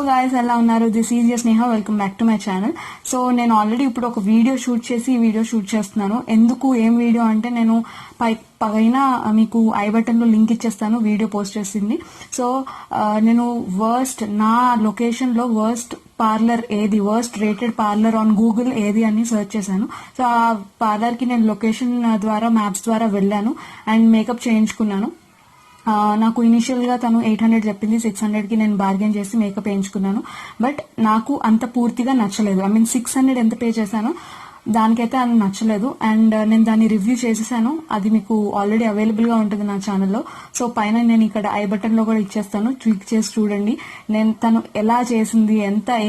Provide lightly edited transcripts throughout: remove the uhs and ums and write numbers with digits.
guys, ఎలా ఉన్నారు? This is Sneha. Welcome back to my channel. So నేను already ఇప్పుడు ఒక వీడియో షూట్ చేసి ఈ వీడియో షూట్ చేస్తున్నాను. ఎందుకు ఏం వీడియో అంటే నేను పైన మీకు ఐ బటన్ లో లింక్ ఇచ్చేస్తాను, వీడియో పోస్ట్ చేసింది. సో నేను నా లొకేషన్ లో వర్స్ట్ పార్లర్ ఏది, worst rated parlour on Google ఏది అని సెర్చ్ చేశాను. సో ఆ పార్లర్ కి నేను లొకేషన్ ద్వారా మ్యాప్స్ ద్వారా వెళ్ళాను అండ్ మేకప్ చేయించుకున్నాను. నాకు ఇనిషియల్ గా తను 800 చెప్పింది, 600 కి నేను బార్గెన్ చేసి మేకప్ వేయించుకున్నాను. బట్ నాకు అంత పూర్తిగా నచ్చలేదు. 600 ఎంత పే చేశానో దానికైతే అది నచ్చలేదు. అండ్ నేను దాన్ని రివ్యూ చేసేసాను, అది మీకు ఆల్రెడీ అవైలబుల్ గా ఉంటుంది నా ఛానల్లో. సో పైన నేను ఇక్కడ ఐ బటన్ లో కూడా ఇచ్చేస్తాను, క్లిక్ చేసి చూడండి. నేను తను ఎలా చేసింది,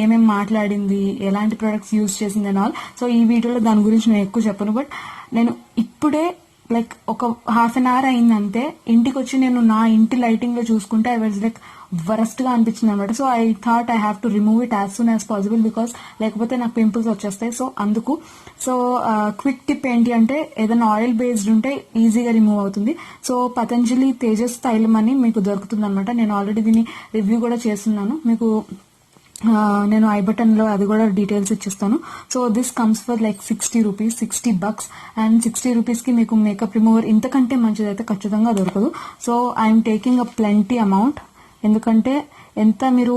ఏమేమి మాట్లాడింది, ఎలాంటి ప్రొడక్ట్స్ యూజ్ చేసింది అండ్ ఆల్. సో ఈ వీడియోలో దాని గురించి నేను ఎక్కువ చెప్పను. బట్ నేను ఇప్పుడే ఒక హాఫ్ అన్ అవర్ అయిందంటే ఇంటికి వచ్చి నేను నా ఇంటి లైటింగ్ లో చూసుకుంటే ఐ వాజ్ వరస్ట్ గా అనిపించింది అనమాట. So I thought I have to remove it as soon as possible, because లేకపోతే నాకు పింపుల్స్ వచ్చేస్తాయి. సో అందుకు క్విక్ టిప్ ఏంటి అంటే ఏదైనా ఆయిల్ బేస్డ్ ఉంటే ఈజీగా రిమూవ్ అవుతుంది. సో పతంజలి తేజస్ తైలం అని మీకు దొరుకుతుంది అనమాట. నేను ఆల్రెడీ దీన్ని రివ్యూ కూడా చేస్తున్నాను, మీకు నేను ఐ బటన్ లో అది కూడా డీటెయిల్స్ ఇచ్చేస్తాను. So this comes for $60, $60. And $60 కి మీకు మేకప్ రిమూవర్ ఇంతకంటే మంచిదైతే ఖచ్చితంగా దొరకదు. So I'm taking a plenty amount, ఎందుకంటే ఎంత మీరు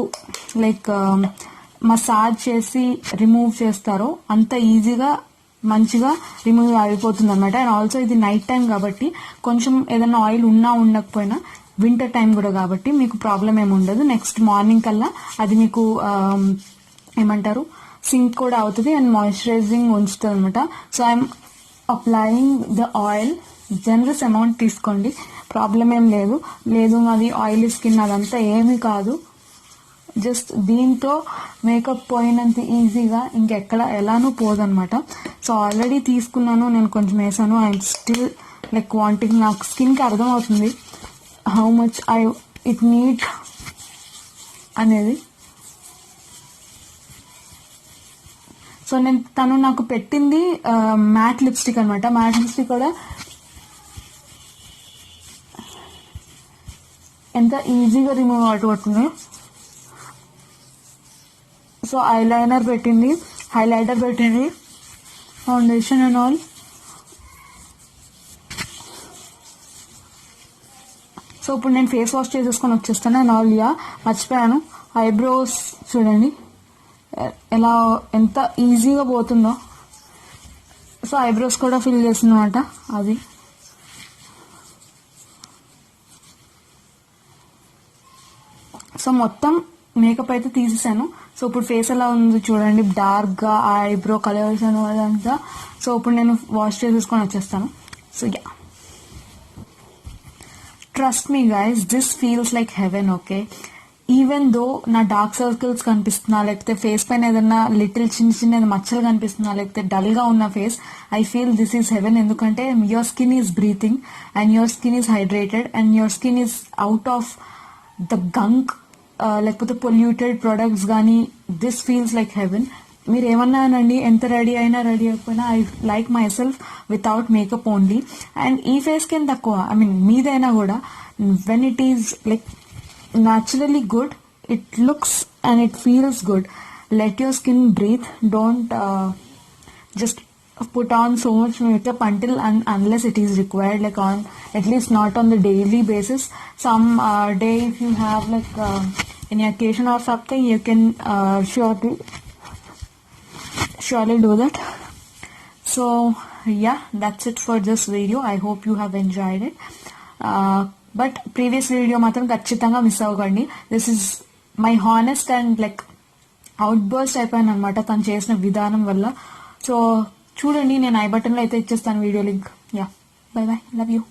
మసాజ్ చేసి రిమూవ్ చేస్తారో అంత ఈజీగా మంచిగా రిమూవ్ అయిపోతుంది అనమాట. అండ్ ఆల్సో ఇది నైట్ టైం కాబట్టి కొంచెం ఏదైనా ఆయిల్ ఉండకపోయినా, వింటర్ టైం కూడా కాబట్టి మీకు ప్రాబ్లం ఏమి ఉండదు. నెక్స్ట్ మార్నింగ్ కల్లా అది మీకు ఏమంటారు సింక్ కూడా అవుతుంది అండ్ మాయిశ్చరైజింగ్ ఉంచుతుంది అనమాట. So I'm applying the oil, generous amount తీసుకోండి, ప్రాబ్లం ఏం లేదు. అది ఆయిలీ స్కిన్ అదంతా ఏమీ కాదు. జస్ట్ దీంతో మేకప్ పోయినంత ఈజీగా ఎలానూ పోదనమాట. సో ఆల్రెడీ తీసుకున్నాను, నేను కొంచెం వేసాను. ఐఎమ్ స్టిల్ వాంటింగ్, నాకు స్కిన్ కి అర్థం అవుతుంది హౌ మచ్ ఇట్ నీడ్ అనేది. సో తను నాకు పెట్టింది మ్యాట్ లిప్స్టిక్ అనమాట. మ్యాట్ లిప్స్టిక్ కూడా ఎంత ఈజీగా రిమూవ్ అవుతుంది. సో ఐలైనర్ పెట్టింది, హైలైటర్ పెట్టింది, ఫౌండేషన్ అండ్ ఆల్. సో ఇప్పుడు నేను ఫేస్ వాష్ చేసేసుకొని వచ్చేస్తాను. అండ్ ఆల్ మర్చిపోయాను, ఐబ్రోస్ చూడండి ఎంత ఈజీగా పోతుందో. సో ఐబ్రోస్ కూడా ఫిల్ చేసిందన్నమాట అది. సో మొత్తం మేకప్ అయితే తీసేసాను. సో ఇప్పుడు ఫేస్ ఎలా ఉంది చూడండి, డార్క్ గా ఐబ్రో కలర్స్ అని అదంతా. సో ఇప్పుడు నేను వాష్ చేసేసుకొని వచ్చేస్తాను. So trust me guys, this feels like haven. Okay, even though నా డార్క్ సర్కిల్స్ కనిపిస్తున్నా, లేకపోతే ఫేస్ పైన ఏదన్నా లిటిల్ చిన్న మచ్చలు కనిపిస్తున్నా, లేకపోతే డల్ గా ఉన్న face, I feel this is heaven. ఎందుకంటే your skin is breathing and your skin is hydrated and your skin is out of the gunk, లేకపోతే పొల్యూటెడ్ ప్రొడక్ట్స్ కానీ. This feels like heaven. మీరు ఏమన్నానండి, ఎంత రెడీ అయిపోయినా I like myself without makeup only. And ఈ face కి తక్కువ, మీదైనా కూడా when it is naturally good, it looks and it feels good. Let your skin breathe. Don't just put on so much makeup unless it is required, on at least not on the daily basis. Some day if you have any occasion or something, you can surely do that. So that's it for this video. I hope you have enjoyed it. But previous video మాత్రం ఖచ్చితంగా miss అవ్వకండి. This is my honest and out burst అయిపోయాను అనమాట తను చేసిన విధానం వల్ల. So చూడండి, నేను ఐ బటన్ లో అయితే ఇచ్చేస్తాను video link. By by, love you.